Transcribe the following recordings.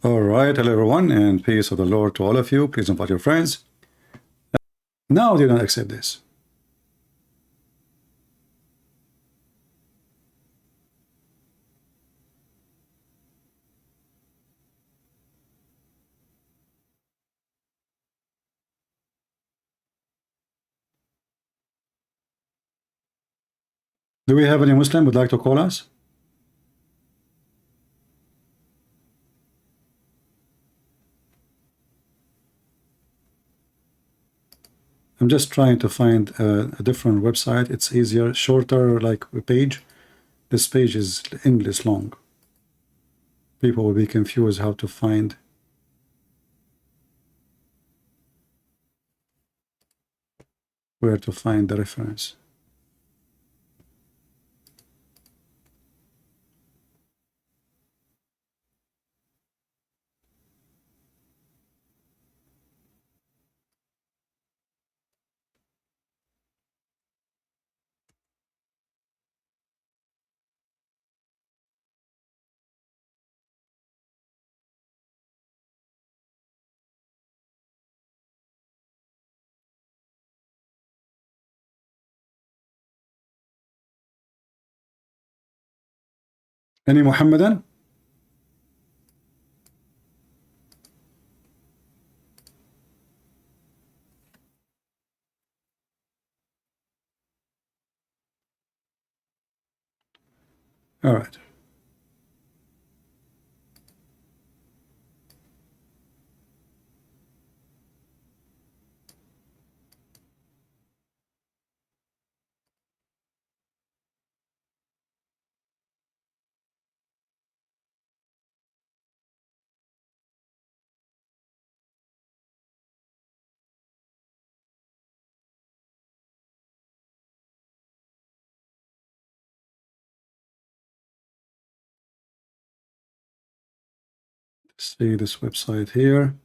All right, hello everyone, and peace of the Lord to all of you. Please invite your friends. Now they don't accept this. Do we have any Muslim would like to call us? I'm just trying to find a different website. It's easier, shorter, like a page. This page is endless long. People will be confused how to find. Where to find the reference. Any Muhammadan? All right. See this website here.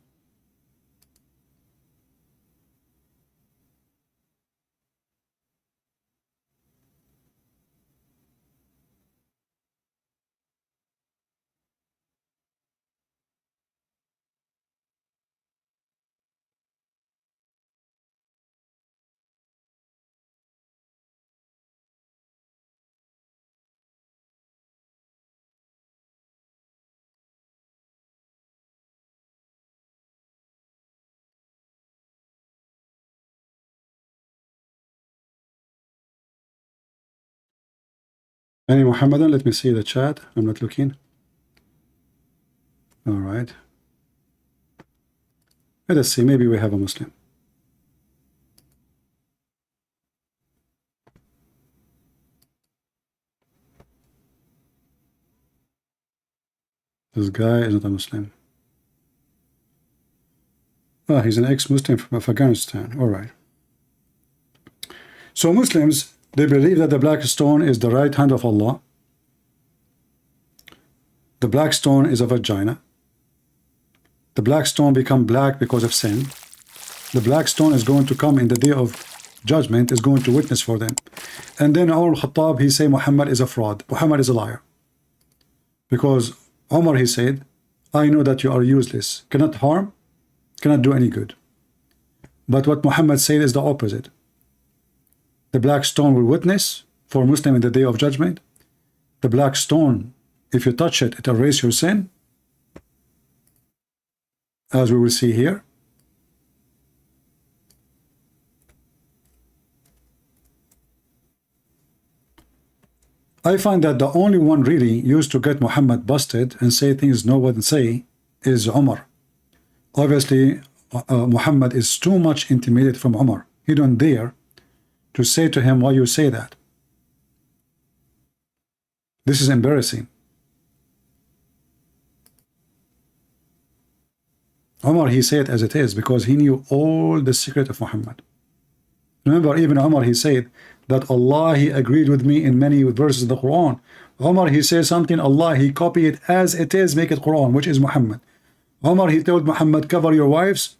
Any Muhammadan? Let me see the chat. I'm not looking. All right. Let us see. Maybe we have a Muslim. This guy is not a Muslim. Ah, he's an ex-Muslim from Afghanistan. All right. So Muslims, they believe that the black stone is the right hand of Allah. The black stone is a vagina. The black stone become black because of sin. The black stone is going to come in the day of judgment, is going to witness for them. And then Umar al-Khattab, he say Muhammad is a fraud. Muhammad is a liar. Because Umar, he said, I know that you are useless, cannot harm, cannot do any good. But what Muhammad said is the opposite. The black stone will witness for Muslim in the day of judgment. The black stone, if you touch it, it erases your sin, as we will see here. I find that the only one really used to get Muhammad busted and say things no one say is Umar. Obviously, Muhammad is too much intimidated from Umar. He don't dare to say to him, why you say that? This is embarrassing. Umar, he said as it is because he knew all the secret of Muhammad. Remember, even Umar, he said that Allah, he agreed with me in many verses of the Quran. Umar, he said something, Allah, he copied it as it is, make it Quran, which is Muhammad. Umar, he told Muhammad, cover your wives.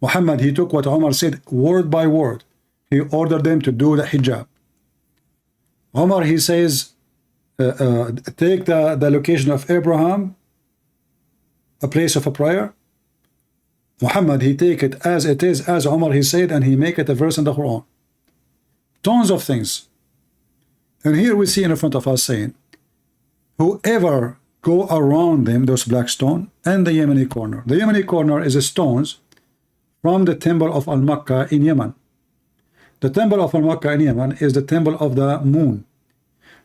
Muhammad, he took what Umar said word by word. He ordered them to do the hijab. Umar, he says, take the location of Abraham a place of a prayer? Muhammad, he take it as it is, as Umar he said, and he make it a verse in the Quran. Tons of things. And here we see in front of us saying, whoever go around them, those black stone, and the Yemeni corner. The Yemeni corner is a stones from the temple of Al-Makkah in Yemen. The temple of Al-Makkah in Yemen is the temple of the moon.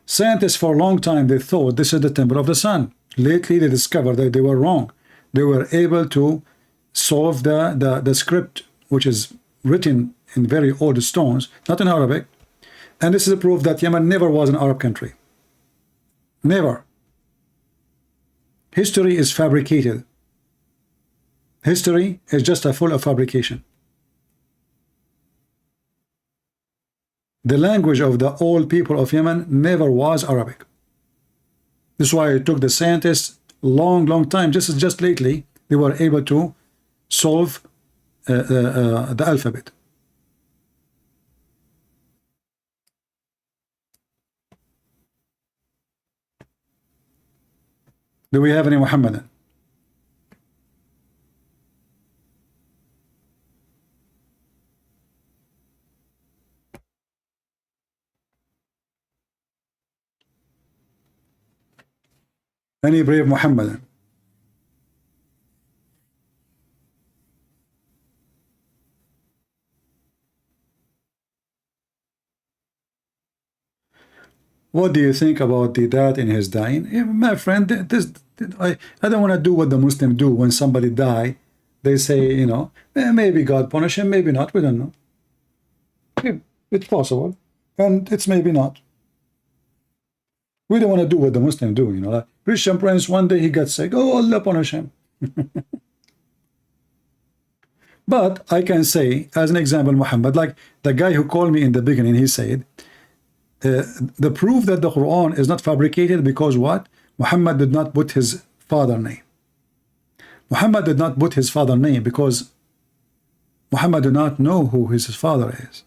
Scientists for a long time, they thought this is the temple of the sun. Lately, they discovered that they were wrong. They were able to solve the script, which is written in very old stones, not in Arabic. And this is a proof that Yemen never was an Arab country. Never. History is fabricated. History is just a full of fabrication. The language of the old people of Yemen never was Arabic. This is why it took the scientists long time. Just lately, they were able to solve the alphabet. Do we have any Muhammadan? Any brave Muhammadan? What do you think about the dad in his dying? My friend, I don't want to do what the Muslims do when somebody die. They say, you know, maybe God punish him, maybe not. We don't know. It's possible, and it's maybe not. We don't want to do what the Muslims do, you know. Like Christian Prince, one day he got sick. Oh, Allah punish him. But I can say, as an example, Muhammad, like the guy who called me in the beginning, he said, the proof that the Quran is not fabricated because what? Muhammad did not put his father name. Muhammad did not put his father name because Muhammad did not know who his father is.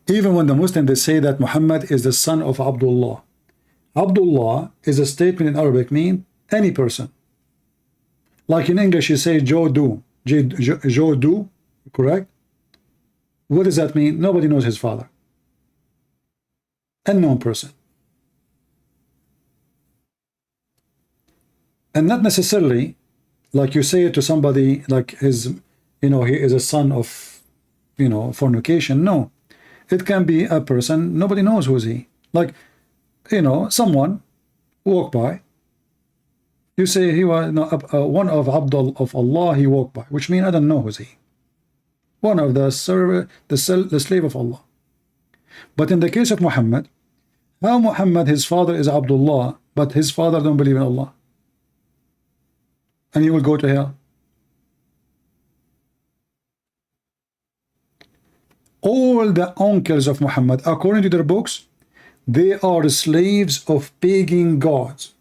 Even when the Muslims, they say that Muhammad is the son of Abdullah. Abdullah is a statement in Arabic mean any person. Like in English, you say Joe Do. Joe Do, correct? What does that mean? Nobody knows his father. Unknown person. And not necessarily like you say it to somebody like his, you know, he is a son of, you know, fornication. No. It can be a person, nobody knows who is he. Like, you know, someone walk by. You say he was one of Abdul of Allah, he walked by, which means I don't know who's he. One of the slave of Allah. But in the case of Muhammad, how Muhammad, his father is Abdullah, but his father don't believe in Allah, and he will go to hell. All the uncles of Muhammad, according to their books, they are slaves of pagan gods.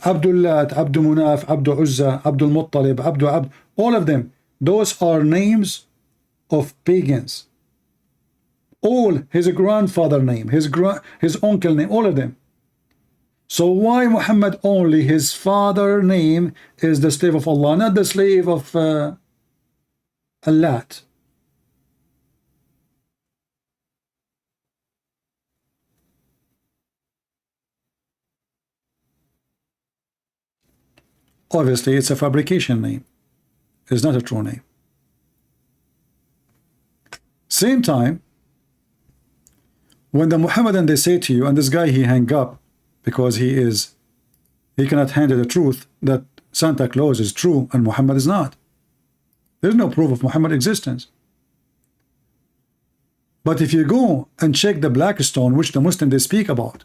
Abdullah, Abdul Munaf, Abdul Uzza, Abdul Muttalib, Abd, all of them, those are names of pagans. All his grandfather name, his uncle name, all of them. So why Muhammad only his father name is the slave of Allah, not the slave of Allah? Obviously, it's a fabrication name. It's not a true name. Same time, when the Muhammadan they say to you, and this guy he hang up because he cannot handle the truth that Santa Claus is true and Muhammad is not. There's no proof of Muhammad's existence. But if you go and check the black stone which the Muslims they speak about,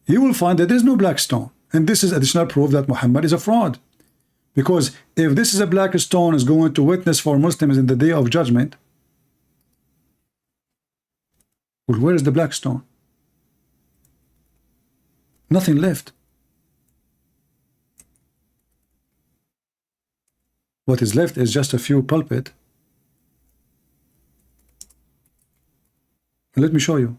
you will find that there's no black stone. And this is additional proof that Muhammad is a fraud. Because if this is a black stone is going to witness for Muslims in the day of judgment, well, where is the black stone? Nothing left. What is left is just a few pulpit Let me show you.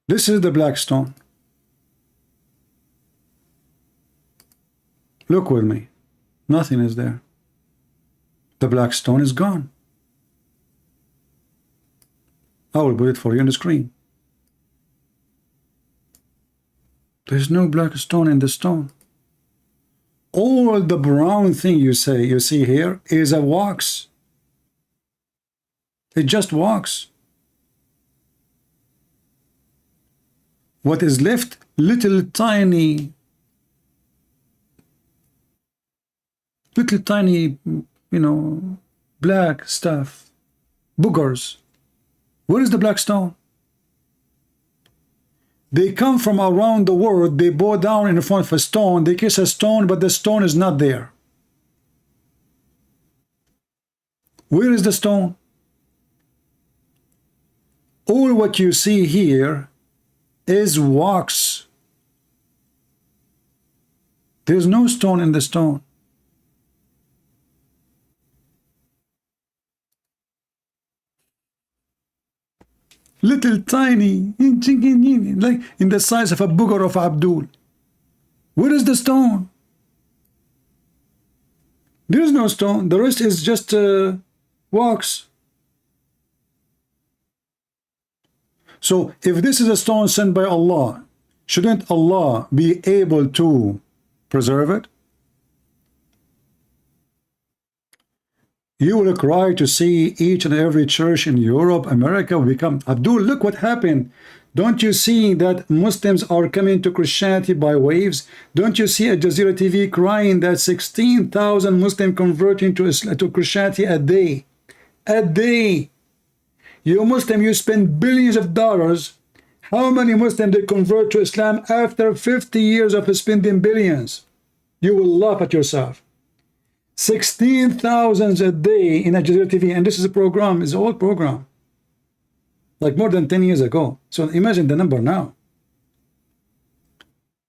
This is the black stone. Look with me. Nothing is there. The black stone is gone. I will put it for you on the screen. There's no black stone in the stone. All the brown thing you see here is a wax. It just wax. What is left? Little tiny, black stuff. Boogers. Where is the black stone? They come from around the world. They bow down in front of a stone. They kiss a stone, but the stone is not there. Where is the stone? All what you see here is wax. There's no stone in the stone. Little tiny, like in the size of a booger of Abdul. Where is the stone? There is no stone. The rest is just wax. So if this is a stone sent by Allah, shouldn't Allah be able to preserve it? You will cry to see each and every church in Europe, America become Abdul. Look what happened. Don't you see that Muslims are coming to Christianity by waves? Don't you see Al Jazeera TV crying that 16,000 Muslims converting to Christianity a day? A day. You Muslim, you spend billions of dollars. How many Muslims they convert to Islam after 50 years of spending billions? You will laugh at yourself. 16,000 a day in Al Jazeera TV, and this is a program, it's an old program, like more than 10 years ago. So imagine the number now.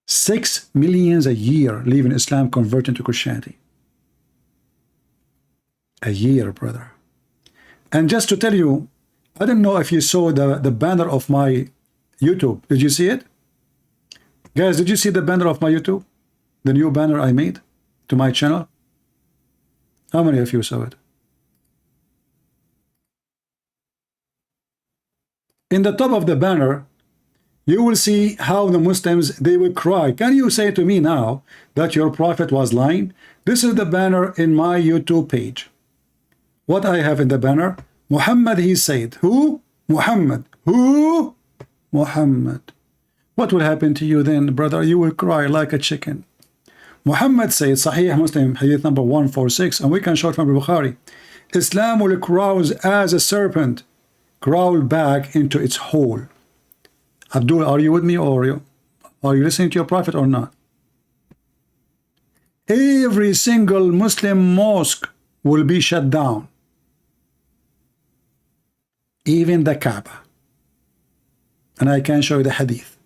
6 million a year leaving Islam, converting to Christianity. A year, brother. And just to tell you, I don't know if you saw the banner of my YouTube. Did you see it? Guys, did you see the banner of my YouTube? The new banner I made to my channel? How many of you saw it? In the top of the banner, you will see how the Muslims, they will cry. Can you say to me now that your prophet was lying? This is the banner in my YouTube page. What I have in the banner? Muhammad, he said. Who? Muhammad. Who? Muhammad. What will happen to you then, brother? You will cry like a chicken. Muhammad said, Sahih Muslim, hadith number 146, and we can show it from Bukhari. Islam will crawl as a serpent, crawl back into its hole. Abdul, are you with me, or are you listening to your prophet or not? Every single Muslim mosque will be shut down. Even the Kaaba. And I can show you the hadith.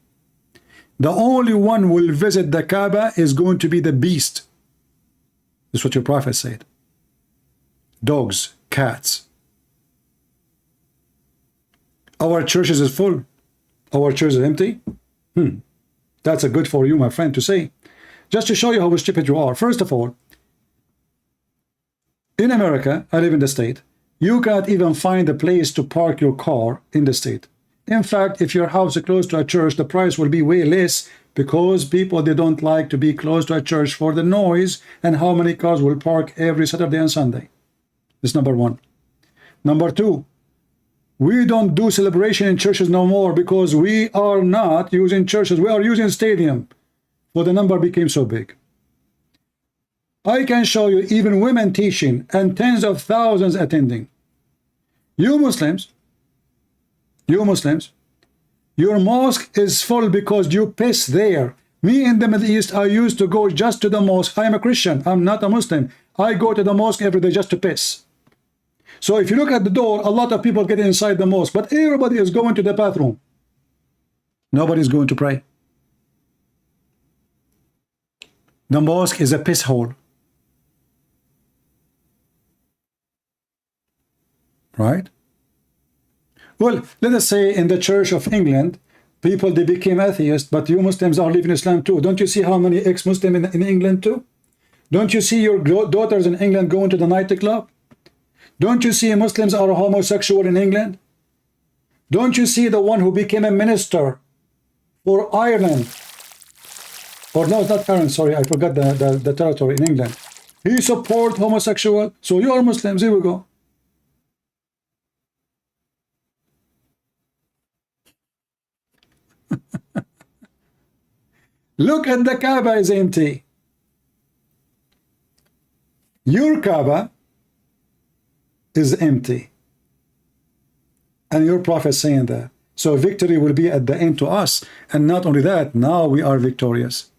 The only one who will visit the Kaaba is going to be the beast. That's what your prophet said. Dogs, cats. Our churches is full. Our church is empty. That's a good for you, my friend, to say. Just to show you how stupid you are. First of all, in America, I live in the state, you can't even find a place to park your car in the state. In fact, if your house is close to a church, the price will be way less because people, they don't like to be close to a church for the noise and how many cars will park every Saturday and Sunday. That's number one. Number two, we don't do celebration in churches no more because we are not using churches. We are using stadium. Well, the number became so big. I can show you even women teaching and tens of thousands attending. You Muslims, your mosque is full because you piss there. Me in the Middle East, I used to go just to the mosque. I am a Christian. I'm not a Muslim. I go to the mosque every day just to piss. So if you look at the door, a lot of people get inside the mosque, but everybody is going to the bathroom. Nobody's going to pray. The mosque is a piss hole. Right? Well, let us say in the Church of England, people, they became atheists, but you Muslims are living Islam too. Don't you see how many ex-Muslim in England too? Don't you see your daughters in England going to the nightclub? Don't you see Muslims are homosexual in England? Don't you see the one who became a minister for Ireland? Or no, not Ireland, sorry, I forgot the territory in England. He support homosexual. So you are Muslims, here we go. Look at the Kaaba is empty. Your Kaaba is empty. And your prophet saying that. So victory will be at the end to us. And not only that, now we are victorious.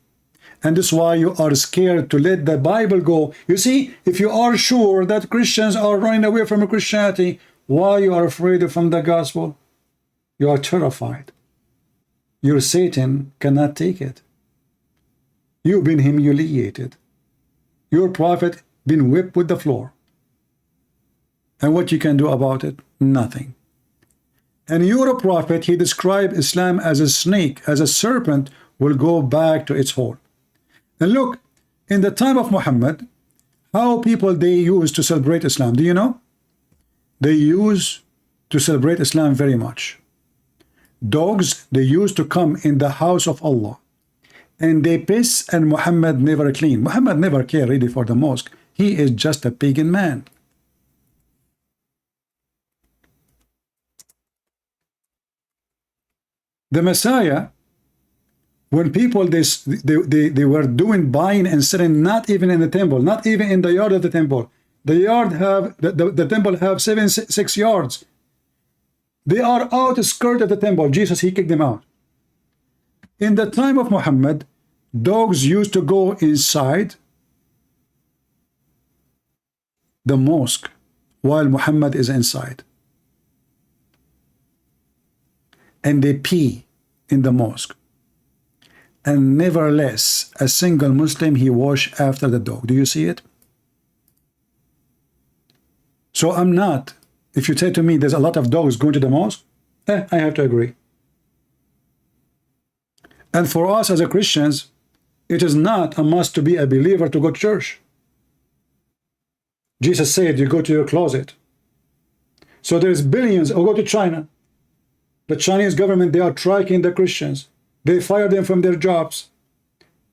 And this is why you are scared to let the Bible go. You see, if you are sure that Christians are running away from Christianity, why you are afraid from the gospel? You are terrified. Your Satan cannot take it. You've been humiliated. Your prophet been whipped with the floor. And what you can do about it? Nothing. And your prophet, he described Islam as a snake, as a serpent will go back to its hole. And look, in the time of Muhammad, how people they used to celebrate Islam. Do you know? They used to celebrate Islam very much. Dogs, they used to come in the house of Allah. And they piss, and Muhammad never clean. Muhammad never cared really for the mosque. He is just a pagan man. The Messiah, when people they were doing buying and selling, not even in the temple, not even in the yard of the temple. The yard have the temple have 6 yards. They are outskirts of the temple. Jesus, he kicked them out. In the time of Muhammad, dogs used to go inside the mosque while Muhammad is inside. And they pee in the mosque. And nevertheless, a single Muslim, he wash after the dog. Do you see it? So I'm not, if you say to me there's a lot of dogs going to the mosque, I have to agree. And for us as a Christians, it is not a must to be a believer to go to church. Jesus said, you go to your closet. So there's billions, or go to China. The Chinese government, they are striking the Christians. They fire them from their jobs.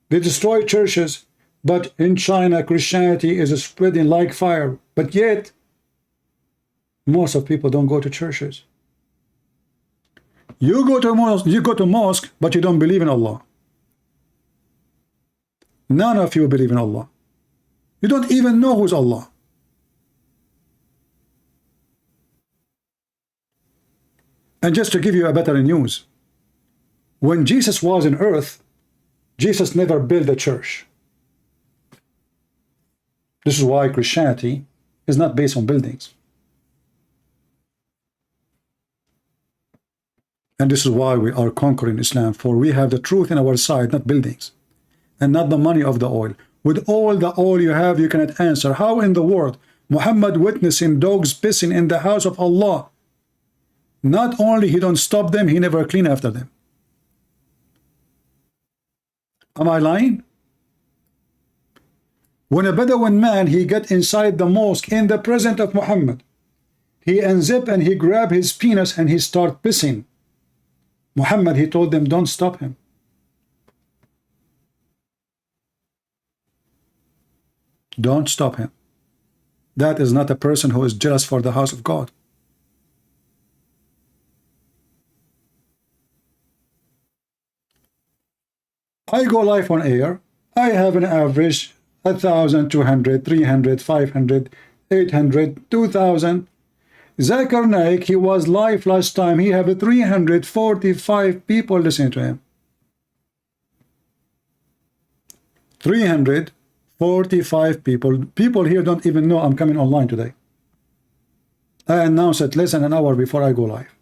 They destroy churches. But in China, Christianity is spreading like fire. But yet, most of people don't go to churches. You go to mosque, but you don't believe in Allah. None of you believe in Allah. You don't even know who's Allah. And just to give you a better news, when Jesus was on earth, Jesus never built a church. This is why Christianity is not based on buildings. And this is why we are conquering Islam, for we have the truth in our side, not buildings, and not the money of the oil. With all the oil you have, you cannot answer. How in the world Muhammad witnessing dogs pissing in the house of Allah? Not only he don't stop them, he never clean after them. Am I lying? When a Bedouin man, he get inside the mosque in the presence of Muhammad, he unzip and he grab his penis and he start pissing. Muhammad, he told them, don't stop him. Don't stop him. That is not a person who is jealous for the house of God. I go live on air. I have an average 1,200, 300, 500, 800, 2,000. Zakir Naik, he was live last time. He have 345 people listening to him. 345 people. People here don't even know I'm coming online today. I announced it less than an hour before I go live.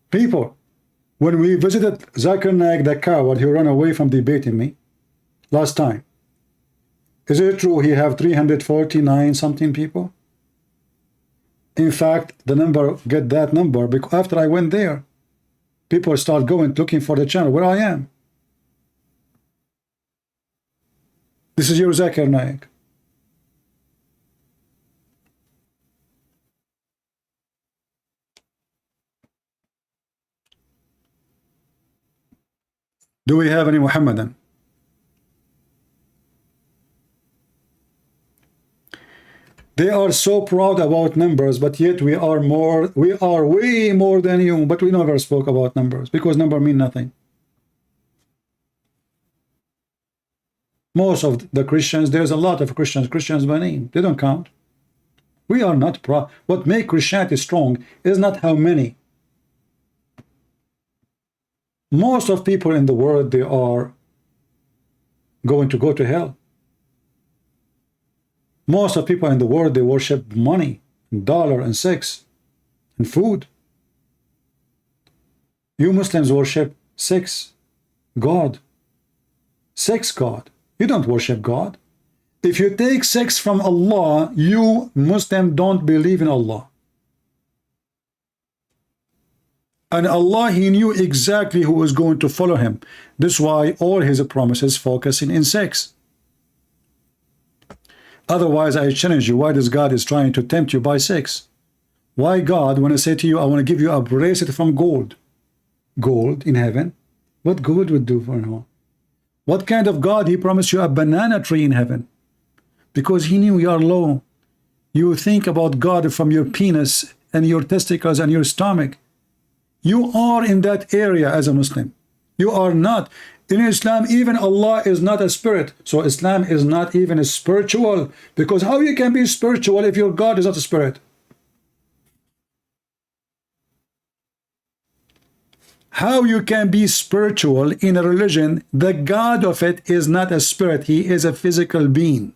People, When we visited Zakir Naik, the coward who ran away from debating me last time, is it true he have 349 something people? In fact, the number, get that number, because after I went there, people start going looking for the channel where I am. This is your Zakir Naik. Do we have any Muhammadan? They are so proud about numbers, but yet we are way more than you, but we never spoke about numbers because number mean nothing. Most of the Christians, there's a lot of Christians by name, they don't count. We are not proud. What makes Christianity strong is not how many. Most of people in the world, they are going to go to hell. Most of people in the world, they worship money, and dollar, and sex, and food. You Muslims worship sex, God. Sex God. You don't worship God. If you take sex from Allah, you Muslim don't believe in Allah. And Allah, he knew exactly who was going to follow him. That's why all his promises focusing in sex. Otherwise, I challenge you, why does God is trying to tempt you by sex? Why God, when I say to you, I want to give you a bracelet from gold. Gold in heaven? What gold would do for him? What kind of God? He promised you a banana tree in heaven. Because he knew you are low. You think about God from your penis and your testicles and your stomach. You are in that area as a Muslim. You are not. In Islam, even Allah is not a spirit. So Islam is not even a spiritual. Because how you can be spiritual if your God is not a spirit? How you can be spiritual in a religion, the God of it is not a spirit. He is a physical being.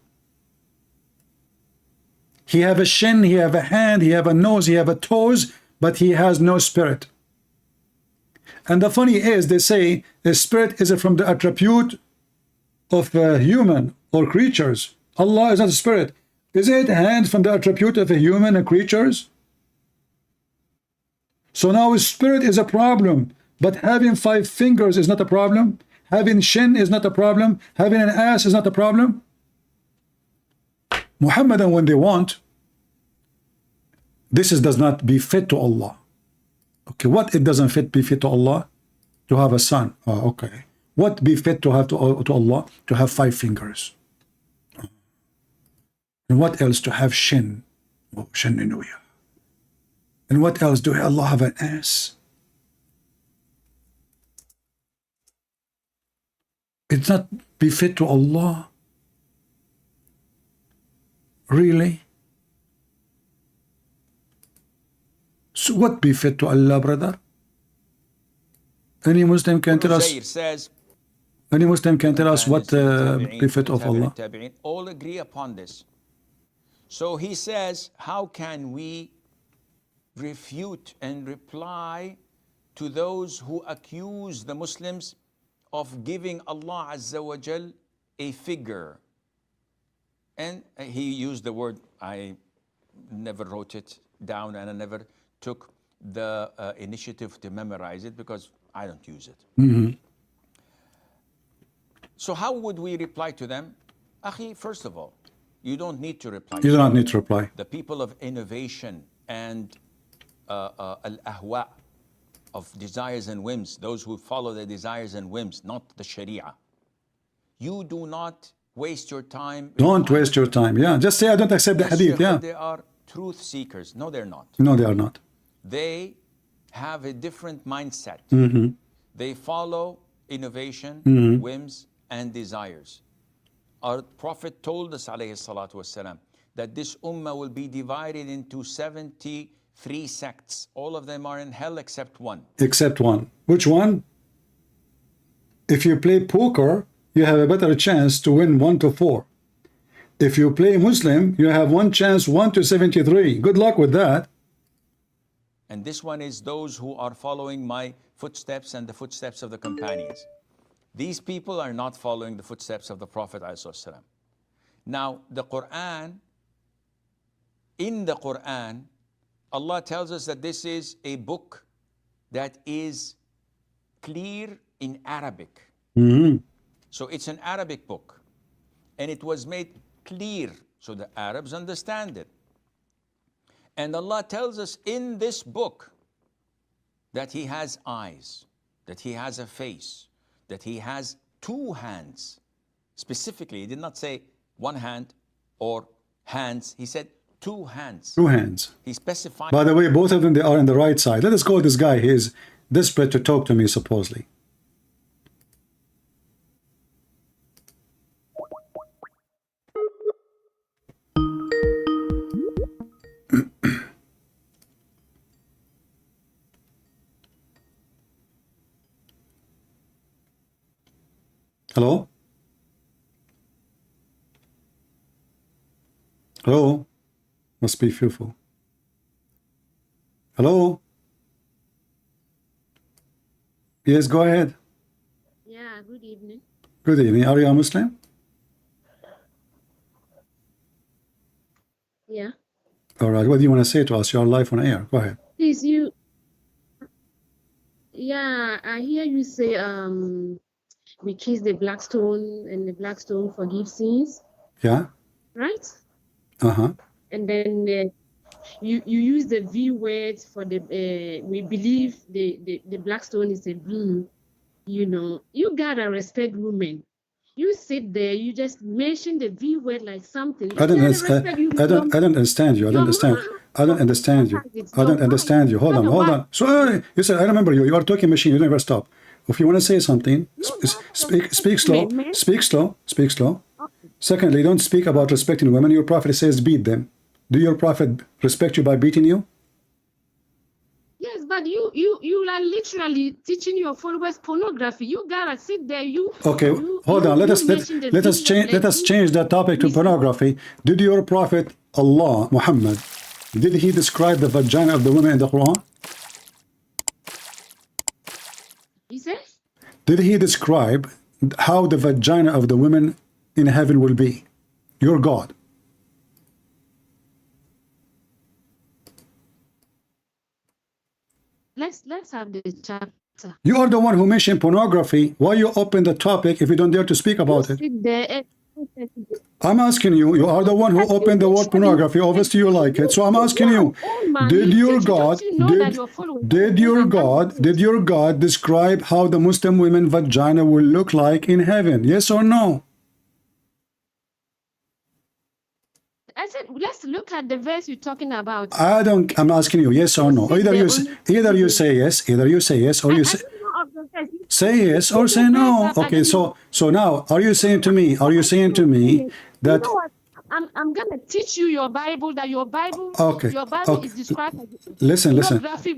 He have a shin, he have a hand, he have a nose, he have a toes, but he has no spirit. And the funny is, they say the spirit is from the attribute of human or creatures. Allah is not a spirit. Is it hand from the attribute of a human and creatures? So now spirit is a problem, but having 5 fingers is not a problem. Having shin is not a problem. Having an ass is not a problem. Muhammadan, when they want, this does not be fit to Allah. Okay, what it doesn't be fit to Allah? To have a son. Oh, okay. What be fit to have to Allah? To have 5 fingers. And what else? To have shin. Oh, shin. And what else? Do Allah have an ass? It's not befit to Allah. Really? So what befit to Allah, brother? Any Muslim can tell us. Any Muslim can tell us what befit of Allah. All agree upon this. So he says, how can we refute and reply to those who accuse the Muslims of giving Allah Azza wa Jal a figure? And he used the word, I never wrote it down and I never took the initiative to memorize it because I don't use it. Mm-hmm. So how would we reply to them? Akhi, first of all, you don't need to reply. You do not need to reply. The people of innovation and al-ahwa, of desires and whims, those who follow their desires and whims, not the Sharia. You do not waste your time. Don't waste your time. Yeah, just say I don't accept the hadith. Yeah. They are truth seekers. No, they're not. No, they are not. They have a different mindset. Mm-hmm. They follow innovation, whims, and desires. Our Prophet told us, alayhi salatu wasalam, that this ummah will be divided into 73 sects. All of them are in hell except one. Except one. Which one? If you play poker, you have a better chance to win 1 to 4. If you play Muslim, you have one chance 1 to 73. Good luck with that. And this one is those who are following my footsteps and the footsteps of the companions. These people are not following the footsteps of the Prophet ﷺ. Now, the Quran, in the Quran, Allah tells us that this is a book that is clear in Arabic. So it's an Arabic book, and it was made clear so the Arabs understand it. And Allah tells us in this book that He has eyes, that He has a face, that He has two hands. Specifically, He did not say one hand or hands. He said two hands. Two hands. He specified. By the way, both of them, they are on the right side. Let us call this guy. He is desperate to talk to me, supposedly. Hello? Hello? Must be fearful. Hello? Yes, go ahead. Yeah, good evening. Good evening. Are you a Muslim? Yeah. All right. What do you want to say to us? You're live on air. Go ahead. Please, yeah, I hear you say, we kiss the black stone and the black stone forgives sins, Yeah? right? Uh-huh. And then you use the V word for the, we believe the black stone is a being, you know. You gotta respect women. You sit there, you just mention the V word like something. I don't understand you. I don't understand. I don't understand you. I don't understand you. Hold on. So you said, I remember you. You are a talking machine. You never stop. If you want to say something, speak slow. Speak slow. Speak slow. Secondly, don't speak about respecting women. Your prophet says beat them. Do your prophet respect you by beating you? Yes, but you are literally teaching your followers pornography. You gotta sit there. Okay, hold on. Let us change that topic to pornography. Did your prophet Allah Muhammad, did he describe the vagina of the women in the Quran? He said? Did he describe how the vagina of the women in heaven will be? Your God. Let's have the chapter. You are the one who mentioned pornography. Why you open the topic if you don't dare to speak about it? Sit there. I'm asking you. You are the one who opened the word pornography. Obviously, you like it. So I'm asking you: did your God describe how the Muslim women vagina will look like in heaven? Yes or no? I said, let's look at the verse you're talking about. I'm asking you, yes or no. Either you say yes, or you say yes or say no. Okay, so now, are you saying to me that? You know what? I'm gonna teach you your Bible, that your Bible is described as Listen.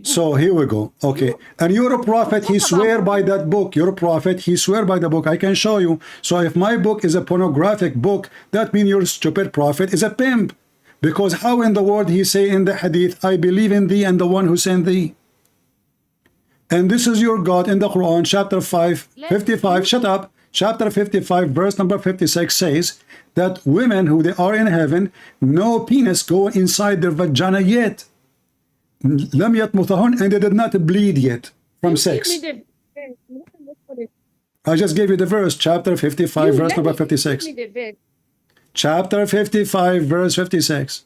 So here we go. Okay, and you're a prophet. He swear by that book. You're a prophet. He swear by the book. I can show you. So if my book is a pornographic book, that means your stupid prophet is a pimp. Because how in the world he say in the hadith, I believe in thee and the one who sent thee? And this is your God in the Quran, chapter 55. Shut up. Chapter 55, verse number 56 says that women who they are in heaven, no penis go inside their vagina yet. لم يطمثهن, and they did not bleed yet from sex. I just gave you the verse, chapter 55, verse number 56. Chapter 55, verse 56.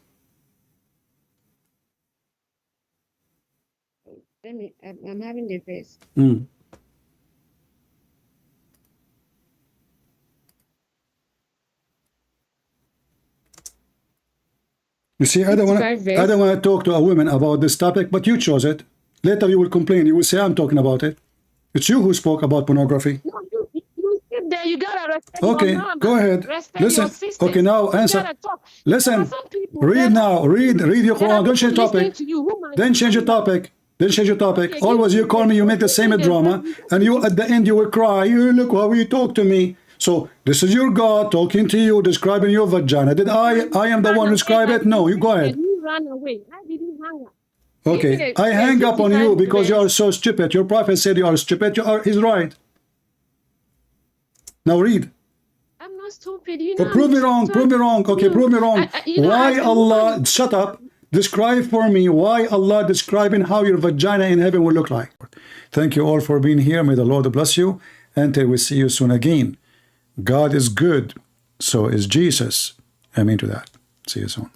I'm having the verse. You see, I don't want to talk to a woman about this topic, but you chose it. Later you will complain. You will say I'm talking about it. It's you who spoke about pornography. No, you sit there. You gotta respect. Okay, your mom, go ahead. Listen. Okay, now answer. Listen. Read now. Read your Quran. Don't change topic. Then change your topic. Always you call me. You make the same drama, and you at the end you will cry. You look how you talk to me. So this is your God talking to you, describing your vagina. Did I am the one who described it? No, you go ahead. You ran away. I didn't hang up. Okay, Yeah, I yeah, hang up on you 55 because you are verse. so stupid. Your prophet said you are stupid. He's right. Now read. I'm not stupid. You know, Prove I'm me wrong. Prove me wrong. Okay, you. prove me wrong. You know, Why as a Allah? woman, Shut up. Describe for me why Allah describing how your vagina in heaven will look like. Thank you all for being here. May the Lord bless you. Until we see you soon again. God is good. So is Jesus. Amen to that. See you soon.